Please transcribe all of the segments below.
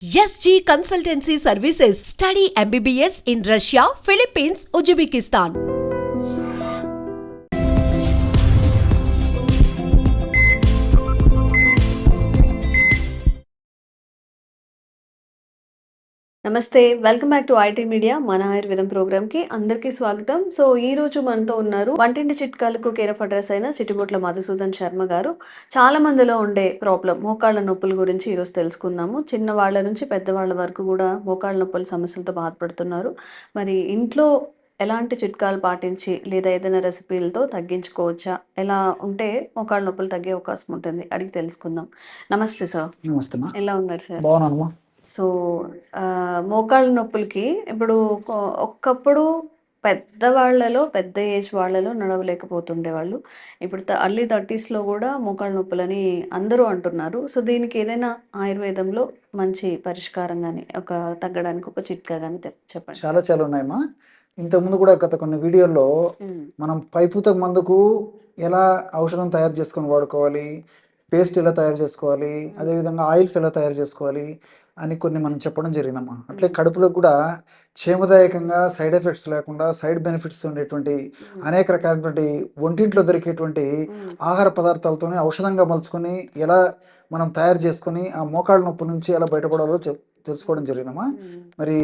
SG Consultancy Services. Study MBBS in Russia, Philippines, Uzbekistan. నమస్తే, welcome back to IT media మన ఆయుర్వేదం programme కి అందరికీ స్వాగతం. సో ఈ రోజు మనతో ఉన్నారు వంటింటి చిట్కాలకు కేర్ ఆఫ్ అడ్రస్ అయిన చిట్టిబొట్ల మధుసూదన్ శర్మ గారు. చాలా మందిలో ఉండే ప్రాబ్లం మోకాళ్ళ నొప్పుల గురించి ఈరోజు తెలుసుకుందాము. చిన్న వాళ్ళ నుంచి పెద్దవాళ్ళ వరకు కూడా మోకాళ్ళ నొప్పుల సమస్యలతో బాధపడుతున్నారు. మరి ఇంట్లో ఎలాంటి చిట్కాలు పాటించి లేదా ఏదైనా రెసిపీలతో తగ్గించుకోవచ్చా, ఎలా ఉంటే మోకాళ్ళ నొప్పులు తగ్గే అవకాశం ఉంటుంది అడిగి తెలుసుకుందాం. నమస్తే సార్. నమస్తే అమ్మా. ఎలా ఉన్నారు సార్? బాగున్నానమ్మా. సో మోకాళ్ళ నొప్పులకి ఇప్పుడు ఒకప్పుడు పెద్దవాళ్ళలో పెద్ద ఏజ్ వాళ్ళలో నడవలేకపోతుండేవాళ్ళు. ఇప్పుడు అర్లీ 30స్‌లో కూడా మోకాళ్ళ నొప్పులని అందరూ అంటున్నారు. సో దీనికి ఏదైనా ఆయుర్వేదంలో మంచి పరిష్కారం గాని, తగ్గడానికి ఒక చిట్కా గాని చెప్పండి. చాలా చాలా ఉన్నాయమ్మా. ఇంతకుముందు కూడా గత కొన్ని వీడియోల్లో మనం పైపుత మందుకు ఎలా ఔషధం తయారు చేసుకొని వాడుకోవాలి, పేస్ట్ ఎలా తయారు చేసుకోవాలి, అదేవిధంగా ఆయిల్స్ ఎలా తయారు చేసుకోవాలి అని కొన్ని మనం చెప్పడం జరిగిందమ్మా. అట్లే కడుపులో కూడా క్షేమదాయకంగా సైడ్ ఎఫెక్ట్స్ లేకుండా సైడ్ బెనిఫిట్స్ ఉండేటువంటి అనేక రకాలైనటువంటి ఒంటింట్లో దొరికేటువంటి ఆహార పదార్థాలతోనే ఔషధంగా మలుచుకొని ఎలా మనం తయారు చేసుకొని ఆ మోకాళ్ళ నొప్పి నుంచి ఎలా బయటపడాలో తెలుసుకోవడం జరిగిందమ్మా. మరి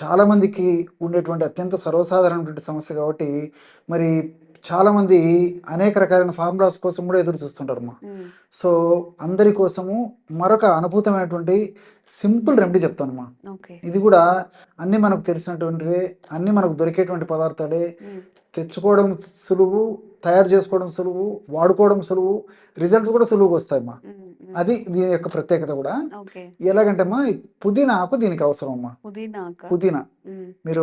చాలామందికి ఉండేటువంటి అత్యంత సర్వసాధారణమైనటువంటి సమస్య కాబట్టి మరి చాలామంది అనేక రకాలైన ఫార్ములాస్ కోసం కూడా ఎదురు చూస్తుంటారమ్మా. సో అందరి కోసము మరొక అనుభూతమైనటువంటి సింపుల్ రెమెడీ చెప్తానమ్మా. ఇది కూడా అన్నీ మనకు తెలిసినటువంటివే, అన్నీ మనకు దొరికేటువంటి పదార్థాలే. తెచ్చుకోవడం సులువు, తయారు చేసుకోవడం సులువు, వాడుకోవడం సులువు, రిజల్ట్స్ కూడా సులువుగా వస్తాయమ్మా. అది దీని యొక్క ప్రత్యేకత కూడా. ఎలాగంటే అమ్మా, పుదీనా ఆకు దీనికి అవసరం అమ్మా. పుదీనా మీరు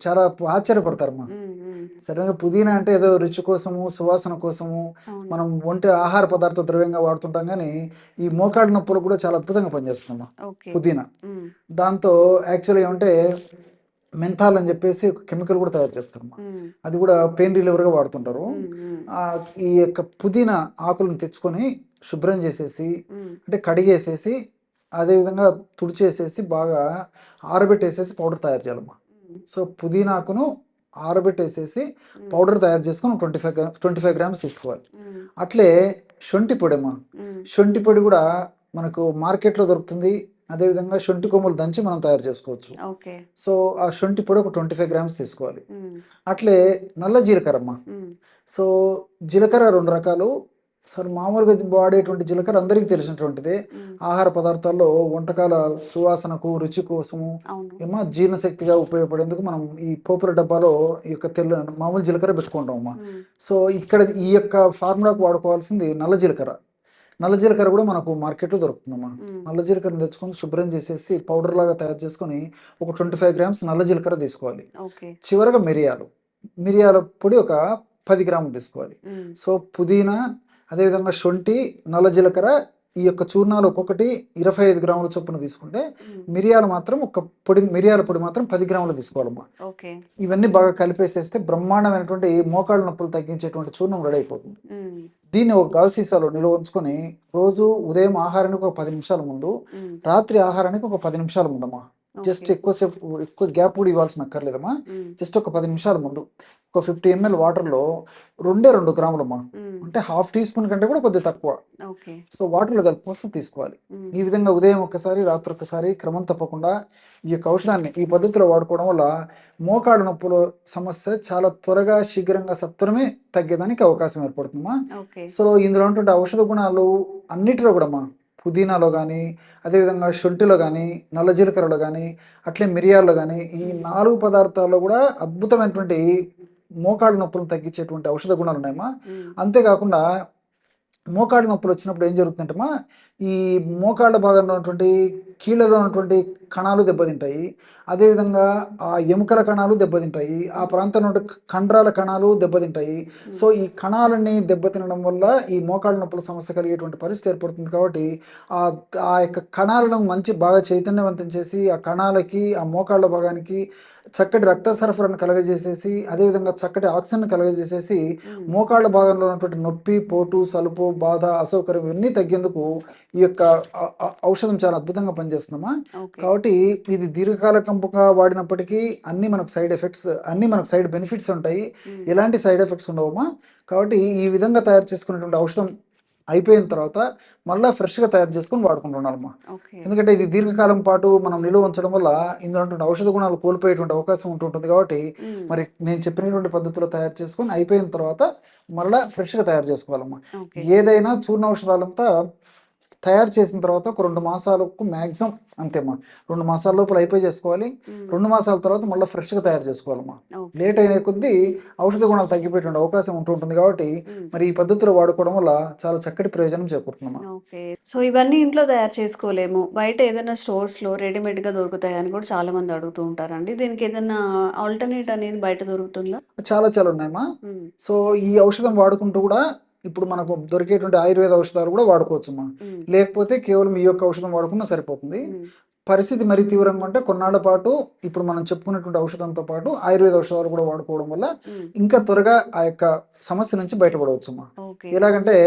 చాలా ఆశ్చర్యపడతారమ్మా. సడన్గా పుదీనా అంటే ఏదో రుచి కోసము, సువాసన కోసము మనం ఒంటి ఆహార పదార్థ ద్రవ్యంగా వాడుతుంటాం, కానీ ఈ మోకాళ్ళ నొప్పులు కూడా చాలా అద్భుతంగా పనిచేస్తుందమ్మా పుదీనా. దాంతో యాక్చువల్గా ఏమంటే మెంథాల్ అని చెప్పేసి ఒక కెమికల్ కూడా తయారు చేస్తారమ్మా. అది కూడా పెయిన్ రిలీవర్గా వాడుతుంటారు. ఈ యొక్క పుదీనా ఆకులను తెచ్చుకొని శుభ్రం చేసేసి, అంటే కడిగేసేసి, అదేవిధంగా తుడిచేసేసి బాగా ఆరబెట్టేసేసి పౌడర్ తయారు చేయాలమ్మా. సో పుదీనాకును ఆరబెట్టేసేసి పౌడర్ తయారు చేసుకొని 25 గ్రామ్స్ తీసుకోవాలి. అట్లే శొంఠి పొడి అమ్మా. శొంఠి పొడి కూడా మనకు మార్కెట్లో దొరుకుతుంది. అదేవిధంగా శొంఠి కొమ్ములు దంచి మనం తయారు చేసుకోవచ్చు. సో ఆ శొంఠి పొడి ఒక 25 గ్రామ్స్ తీసుకోవాలి. అట్లే నల్ల జీలకర్ర అమ్మా. సో జీలకర్ర 2 రకాలు. సార్ మామూలుగా వాడేటువంటి జీలకర్ర అందరికీ తెలిసినటువంటిదే. ఆహార పదార్థాల్లో వంటకాల సువాసనకు, రుచి కోసము ఏమో జీర్ణశక్తిగా ఉపయోగపడేందుకు మనం ఈ పోపుల డబ్బాలో ఈ యొక్క మామూలు జీలకర్ర పెట్టుకుంటాం అమ్మా. సో ఇక్కడ ఈ యొక్క ఫార్ములాకు వాడుకోవాల్సింది నల్ల జీలకర్ర. నల్ల జీలకర్ర కూడా మనకు మార్కెట్లో దొరుకుతుందమ్మా. నల్ల జీలకర్ర తెచ్చుకొని శుభ్రం చేసేసి పౌడర్ లాగా తయారు చేసుకొని ఒక 25 గ్రామ్స్ నల్ల జీలకర్ర తీసుకోవాలి. చివరగా మిరియాల పొడి ఒక 10 గ్రాములు తీసుకోవాలి. సో పుదీనా, అదేవిధంగా శొంఠి, నల్ల జీలకర్ర ఈ యొక్క చూర్ణాలు ఒక్కొక్కటి 25 గ్రాముల చొప్పున తీసుకుంటే మిరియాల పొడి మాత్రం 10 గ్రాములు తీసుకోవాలమ్మా. ఇవన్నీ బాగా కలిపేసేస్తే బ్రహ్మాండమైనటువంటి మోకాళ్ళ నొప్పులు తగ్గించేటువంటి చూర్ణం రెడీ అయిపోతుంది. దీన్ని ఒక గాజు సీసాలో నిల్వ ఉంచుకొని రోజు ఉదయం ఆహారానికి ఒక 10 నిమిషాల ముందు, రాత్రి ఆహారానికి ఒక 10 నిమిషాల ముందమ్మా. జస్ట్ ఎక్కువ గ్యాప్ కూడా ఇవ్వాల్సిన అక్కర్లేదమ్మా. జస్ట్ ఒక 10 నిమిషాల ముందు ఒక 50 ml వాటర్లో 2 గ్రాములమ్మా, అంటే ½ టీ స్పూన్ కంటే కూడా కొద్దిగా తక్కువ. సో వాటర్లో కలిపి తీసుకోవాలి. ఈ విధంగా ఉదయం ఒక్కసారి, రాత్రి ఒక్కసారి క్రమం తప్పకుండా ఈ యొక్క ఔషధాన్ని ఈ పద్ధతిలో వాడుకోవడం వల్ల మోకాళ్ళ నొప్పుల సమస్య చాలా త్వరగా, శీఘ్రంగా, సత్వరమే తగ్గేదానికి అవకాశం ఏర్పడుతుందమ్మా. సో ఇందులో ఉన్నటువంటి ఔషధ గుణాలు అన్నిటిలో కూడా అమ్మా, పుదీనాలో కానీ, అదేవిధంగా శొంఠిలో కానీ, నల్ల జీలకర్రలో కానీ, అట్లే మిరియాల్లో కానీ, ఈ 4 పదార్థాల్లో కూడా అద్భుతమైనటువంటి మోకాళ్ళ నొప్పులను తగ్గించేటువంటి ఔషధ గుణాలు ఉన్నాయమ్మా. అంతేకాకుండా మోకాళ్ళ నొప్పులు వచ్చినప్పుడు ఏం జరుగుతుందంటమ్మా, ఈ మోకాళ్ళ భాగంలో ఉన్నటువంటి కీళ్ళలో ఉన్నటువంటి కణాలు దెబ్బతింటాయి, అదేవిధంగా ఆ ఎముకల కణాలు దెబ్బతింటాయి, ఆ ప్రాంతం నుండి కండరాల కణాలు దెబ్బతింటాయి. సో ఈ కణాలని దెబ్బతినడం వల్ల ఈ మోకాళ్ళ నొప్పుల సమస్య కలిగేటువంటి పరిస్థితి ఏర్పడుతుంది. కాబట్టి ఆ ఆ యొక్క కణాలను బాగా చైతన్యవంతం చేసి ఆ కణాలకి ఆ మోకాళ్ళ భాగానికి చక్కటి రక్త సరఫరాను కలగజేసేసి, అదేవిధంగా చక్కటి ఆక్సిజన్ కలగజేసేసి మోకాళ్ళ భాగంలో ఉన్నటువంటి నొప్పి, పోటు, సలుపు, బాధ, అసౌకర్యం ఇవన్నీ తగ్గేందుకు ఈ యొక్క ఔషధం చాలా అద్భుతంగా పనిచేస్తుందమ్మా. కాబట్టి ఇది దీర్ఘకాలికంగా వాడినప్పటికీ అన్ని మనకు సైడ్ ఎఫెక్ట్స్, అన్ని మనకు సైడ్ బెనిఫిట్స్ ఉంటాయి, ఎలాంటి సైడ్ ఎఫెక్ట్స్ ఉండవమ్మా. కాబట్టి ఈ విధంగా తయారు చేసుకునేటువంటి ఔషధం అయిపోయిన తర్వాత మళ్ళీ ఫ్రెష్గా తయారు చేసుకుని వాడుకుంటున్నారమ్మా. ఎందుకంటే ఇది దీర్ఘకాలం పాటు మనం నిలువ ఉంచడం వల్ల ఇందులో ఔషధ గుణాలు కోల్పోయేటువంటి అవకాశం ఉంటుంటుంది. కాబట్టి మరి నేను చెప్పినటువంటి పద్ధతిలో తయారు చేసుకొని అయిపోయిన తర్వాత మళ్ళీ ఫ్రెష్గా తయారు చేసుకోవాలమ్మా. ఏదైనా చూర్ణ ఔషధాలంతా తయారు చేసిన తర్వాత ఒక 2 మాసాలకు మ్యాక్సిమం అంతేమ్మా, 2 మాసాల లోపల అయిపోయి చేసుకోవాలి. 2 మాసాల తర్వాత మళ్ళీ ఫ్రెష్గా తయారు చేసుకోవాలమ్మా. లేట్ అయిన కొద్దీ ఔషధ గుణాలు తగ్గిపోయేటువంటి అవకాశం ఉంటుంటుంది. కాబట్టి మరి ఈ పద్ధతిలో వాడుకోవడం వల్ల చాలా చక్కటి ప్రయోజనం చేకూరుతుందమ్మా. సో ఇవన్నీ ఇంట్లో తయారు చేసుకోలేము, బయట ఏదైనా స్టోర్స్లో రెడీమేడ్గా దొరుకుతాయని కూడా చాలా మంది అడుగుతూ ఉంటారండి. దీనికి ఏదైనా ఆల్టర్నేట్ అనేది బయట దొరుకుతుందా? చాలా ఉన్నాయమ్మా. సో ఈ ఔషధం వాడుకుంటూ కూడా ఇప్పుడు మనకు దొరికేటువంటి ఆయుర్వేద ఔషధాలు కూడా వాడుకోవచ్చమ్మా. లేకపోతే కేవలం ఈ యొక్క ఔషధం వాడుకున్నా సరిపోతుంది. పరిస్థితి మరీ తీవ్రంగా ఉంటే కొన్నాళ్ల పాటు ఇప్పుడు మనం చెప్పుకున్నటువంటి ఔషధంతో పాటు ఆయుర్వేద ఔషధాలు కూడా వాడుకోవడం వల్ల ఇంకా త్వరగా ఆ యొక్క సమస్య నుంచి బయటపడవచ్చమ్మా. ఎలాగంటే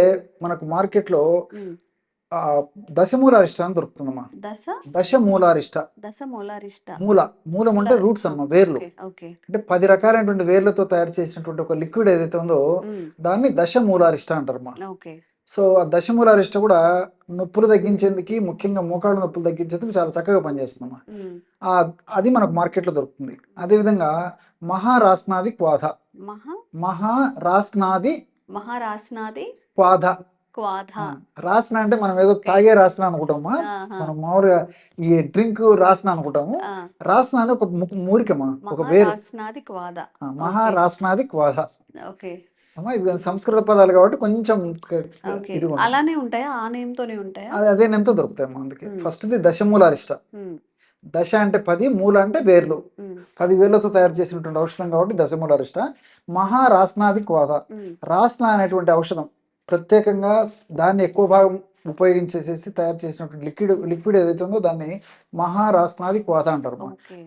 మనకు మార్కెట్లో దశమూలారిష్ట అని దొరుకుతుందమ్మా. దశమూలారిష్ట, మూలం అంటే రూట్స్ అమ్మా, వేర్లు. అంటే 10 రకాలైనటువంటి వేర్లతో తయారు చేసినటువంటి ఒక లిక్విడ్ ఏదైతే ఉందో దాన్ని దశమూలారిష్ట అంటారమ్మా. సో ఆ దశమూలారిష్ట కూడా నొప్పులు తగ్గించేందుకు, ముఖ్యంగా మోకాళ్ళ నొప్పులు తగ్గించేందుకు చాలా చక్కగా పనిచేస్తుందమ్మా. అది మనకు మార్కెట్లో దొరుకుతుంది. అదేవిధంగా మహారాస్నాది క్వాధ, రాసన అంటే మనం ఏదో తాగే రాసన అనుకుంటామా, మనం మామూలుగా ఈ డ్రింక్ రాసన అనుకుంటాము. రాసన అని ఒక మూలికమా, ఒక వేరు. మహారాస్నాది క్వాధ అమ్మా. ఇది సంస్కృత పదాలు కాబట్టి కొంచెం అలానే ఉంటాయా, ఆ నేమ్ తోనే ఉంటాయా? అదే నేమ్తో దొరుకుతాయమ్మా. అందుకే ఫస్ట్ది దశమూలారిష్ట. దశ అంటే 10, మూల అంటే వేర్లు, 10 వేర్లతో తయారు చేసినటువంటి ఔషధం కాబట్టి దశమూలారిష్ట. మహారాస్నాది క్వాధ, రాస్న అనేటువంటి ఔషధం ప్రత్యేకంగా దాన్ని ఎక్కువ భాగం ఉపయోగించేసేసి తయారు చేసినటువంటి లిక్విడ్ ఏదైతే ఉందో దాన్ని మహారాస్నాది క్వాధ అంటారు.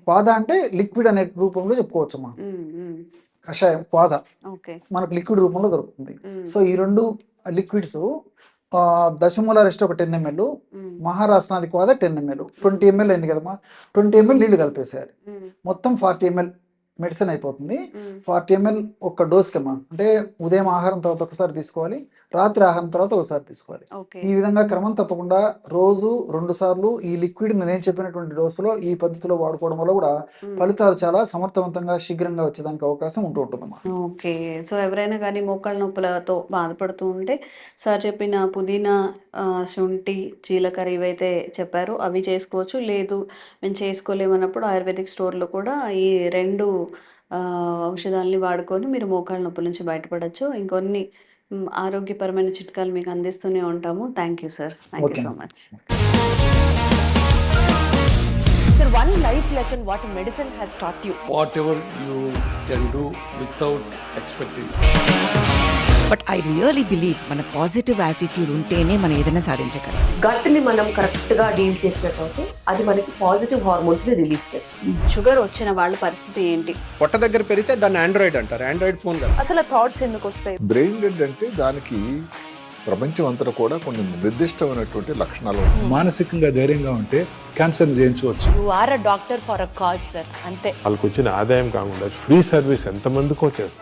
క్వాధ అంటే లిక్విడ్ అనే రూపంలో చెప్పుకోవచ్చమ్మా. కషాయం క్వాధ మనకు లిక్విడ్ రూపంలో దొరుకుతుంది. సో ఈ 2 లిక్విడ్స్ దశమూలారిష్ట ఒక 10 ml, మహారాస్నాది క్వాధ 10 ml, 20 ml అయింది కదమ్మా. 20 ml నీళ్లు కలిపేసేయాలి. మొత్తం 40 ml మెడిసిన్ అయిపోతుంది. 40 ml ఒక్క డోస్కమ్మా. అంటే ఉదయం ఆహారం తర్వాత ఒకసారి తీసుకోవాలి, రాత్రి ఆహారం తర్వాత ఒకసారి తీసుకోవాలి. ఈ విధంగా క్రమం తప్పకుండా రోజు 2 సార్లు ఈ లిక్విడ్ నేను చెప్పినటువంటి డోసులో ఈ పద్ధతిలో వాడుకోవడం వల్ల కూడా ఫలితాలు చాలా సమర్థవంతంగా శీఘ్రంగా వచ్చేదానికి అవకాశం ఉంటుందమ్మా. ఓకే. సో ఎవరైనా కానీ మోకాళ్ళ నొప్పులతో బాధపడుతూ ఉంటే సార్ చెప్పిన పుదీనా, శుంఠి, జీలకర్ర ఇవైతే చెప్పారో అవి చేసుకోవచ్చు. లేదు మేము చేసుకోలేమన్నప్పుడు ఆయుర్వేదిక్ స్టోర్లో కూడా ఈ 2 ఔషధాలని వాడుకొని మీరు మోకాళ్ళ నొప్పుల నుంచి బయటపడచ్చు. ఇంకొన్ని ఆరోగ్యపరమైన చిట్కాలు మీకు అందిస్తూనే ఉంటాము. Thank you sir. Thank you so much. Sir, one life lesson what medicine has taught you. Whatever you can do without expecting. But I really believe మన పాజిటివ్ యాటిట్యూడ్ ఉంటేనే మనం ఏదైనా సాధించగలం. గట్ని మనం కరెక్ట్గా డీల్ చేసినట్లయితే అది మనకి పాజిటివ్ హార్మోన్స్ని రిలీజ్ చేస్తుంది. షుగర్ వచ్చిన వాళ్ళ పరిస్థితి ఏంటి? పొట్ట దగ్గర పెరిగితే దాన్ని ఆండ్రాయిడ్ అంటారు, ఆండ్రాయిడ్ ఫోన్ కదా. అసలు థాట్స్ ఎందుకు వస్తాయి? బ్రెయిన్ డెడ్ అంటే దానికి ప్రపంచం అంతా కూడా కొన్ని నిర్దిష్టమైనటువంటి లక్షణాలు ఉన్నాయి. మానసికంగా ధైర్యంగా ఉంటే క్యాన్సర్ జయించవచ్చు. You are a doctor for a cause, sir. అంతే. వాళ్ళకి వచ్చిన ఆదాయం కాకుండా ఫ్రీ సర్వీస్ ఎంతమందికో చేస్తారు.